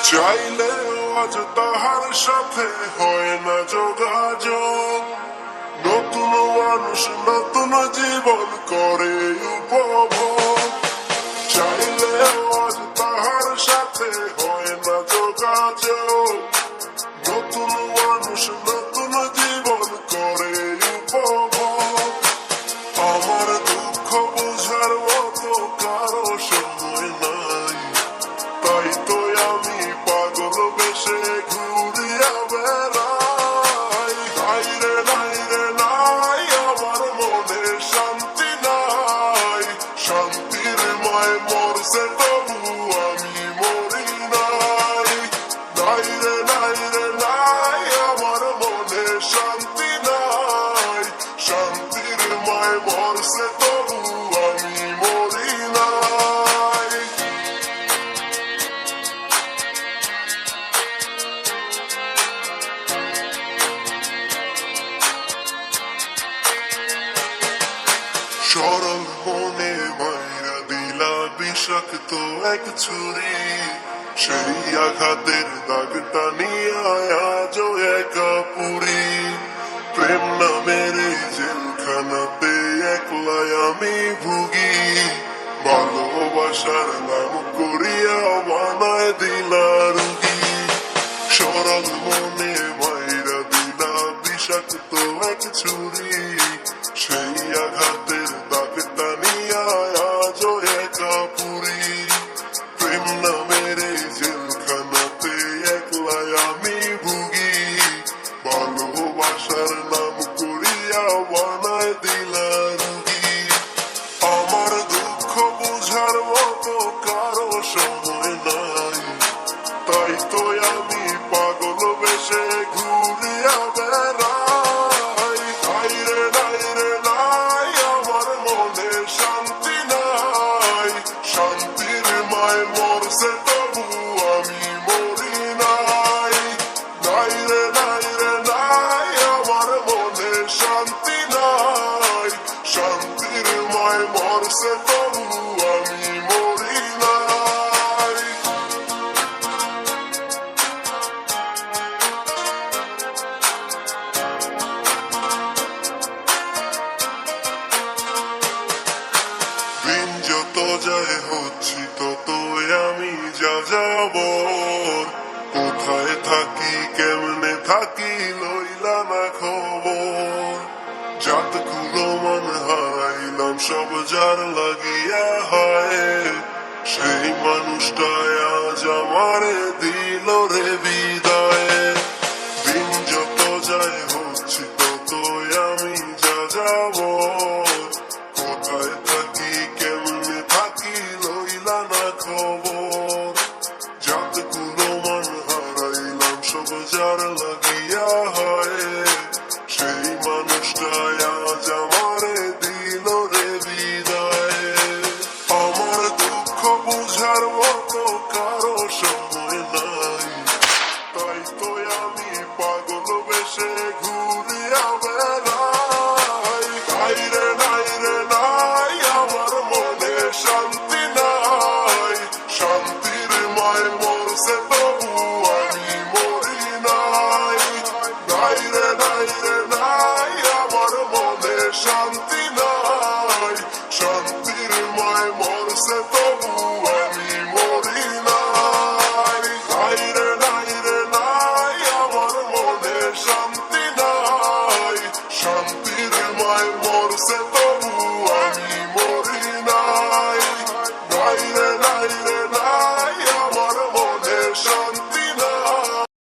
চাইলেও আজ তাহার সাথে হয় না যোগাযোগ। নতুন মানুষ নতুন জীবন করে উপভোগ। চাইলেও আজ তাহার সাথে হয় না যোগাযোগ। নতুন মানুষ নতুন জীবন করে উপভোগ। আমার দুঃখ বোঝার মতো কারো সময় নাই, তাই তো আমি পাগল বেশে ঘুরিয়া বেড়াই। নাই রে নাই রে নাই, আমার মনে শান্তি নাই। শান্তির মায় মরছে তবু আমি মরি নাই। নাই রে নাই রে নাই, আমার মনে শান্তি নাই। শান্তির মায় মরছে তবু আমি মরি নাই। সরল মনে মাইরা দিলা বিষাক্ত এক ছুরি। সেই আঘাতের দাগটা নিয়ে আজও একা পুরি। প্রেম নামের এই জেলখানাতে একলাই আমি ভুগি। ভালোবাসার নাম করিয়া বানায় দিলা রুগী। সরল মনে মাইরা দিলা বিষাক্ত এক ছুরি। সেই আঘাতের দাগটা নিয়া আজও একা পুরি। প্রেম নামের এই জেলখানাতে একলাই আমি ভুগি। ভালোবাসার নাম করিয়া বানায় দিলা রুগী। আমার দুঃখ বুঝার মতো কারো সময় নাই, তাই তো আমি পাগল বেশে ঘুরিয়া বেড়াই। নাই রে নাই রে নাই, আমার মনে শান্তি নাই। শান্তির মায় মরছে তবু আমি মরি নাই। নাই রে নাই রে নাই, আমার মনে শান্তি নাই। শান্তির মায় মরছে তবু আমি মরি নাই। দিন যত যায় হচ্ছি তত আমি যা যাবর। কোথায় থাকি কেমনে থাকি লইলা না খবর। জাতগুলো মান হারাইলাম সব যার লাগিয়া হয়। সেই মানুষটাই আজ আমারে দিল রে বিদায়।